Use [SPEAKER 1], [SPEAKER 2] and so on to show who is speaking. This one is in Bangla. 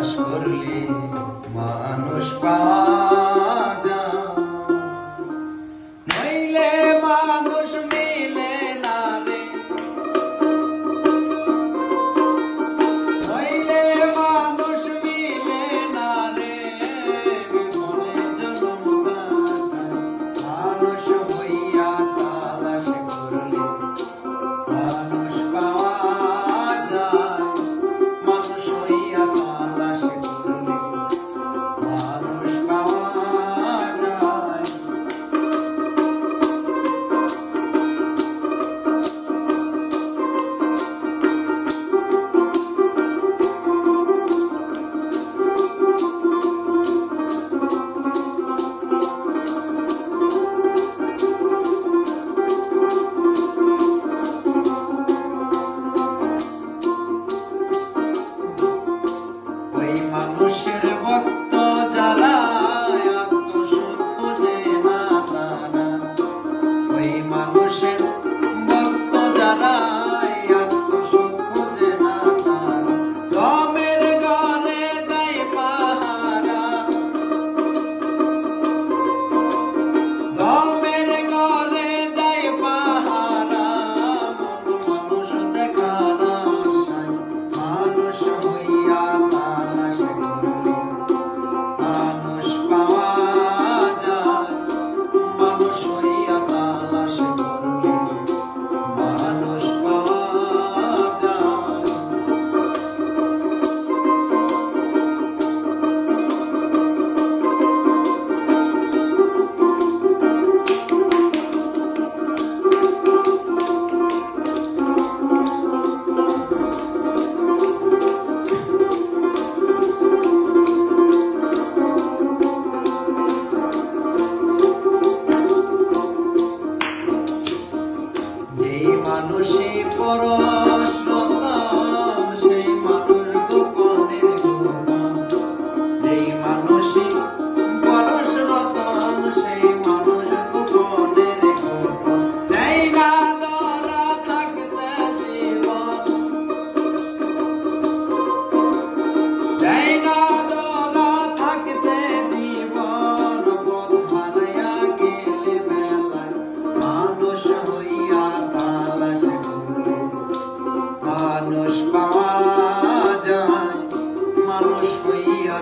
[SPEAKER 1] তালাশ করলে মানুষ পাওয়া যায়, নইলে মানুষ মিলে না রে, নইলে মানুষ মিলে না রে, বিমনে জনম কাটায় মানুষ হইয়া তালাশ করলে মানুষ পাওয়া যায়, মানুষ হইয়া তালাশ করলে মানুষ পাওয়া যায়। ওই মানুষের ভক্ত যারা আত্মসুখ খোঁজে না তারা, ওই মানুষের ভক্ত যারা আত্মসুখ খোঁজে না তারা, দমের ঘরে দেয় পাহারা, দমের ঘরে দেয় পাহারা, মানুষ দেখার আশায় মানুষ হইয়া তালাশ করলে মানুষ পাওয়া যায়, মানুষ হইয়া তালাশ করলে মানুষ পাওয়া যায়। যেই মানুষে পরশরতন সেই মানুষ গোপনের গোপন, যেই মানুষে পরশরতন সেই মানুষ গোপনের গোপন, দেয় না ধরা থাকতে জীবন, দেয় না ধরা থাকতে জীবন, পথ হারাইয়া গেলে বেলায় মানুষ হইয়া তালাশ করলে মানুষ পাওয়া যায়, মানুষ হইয়া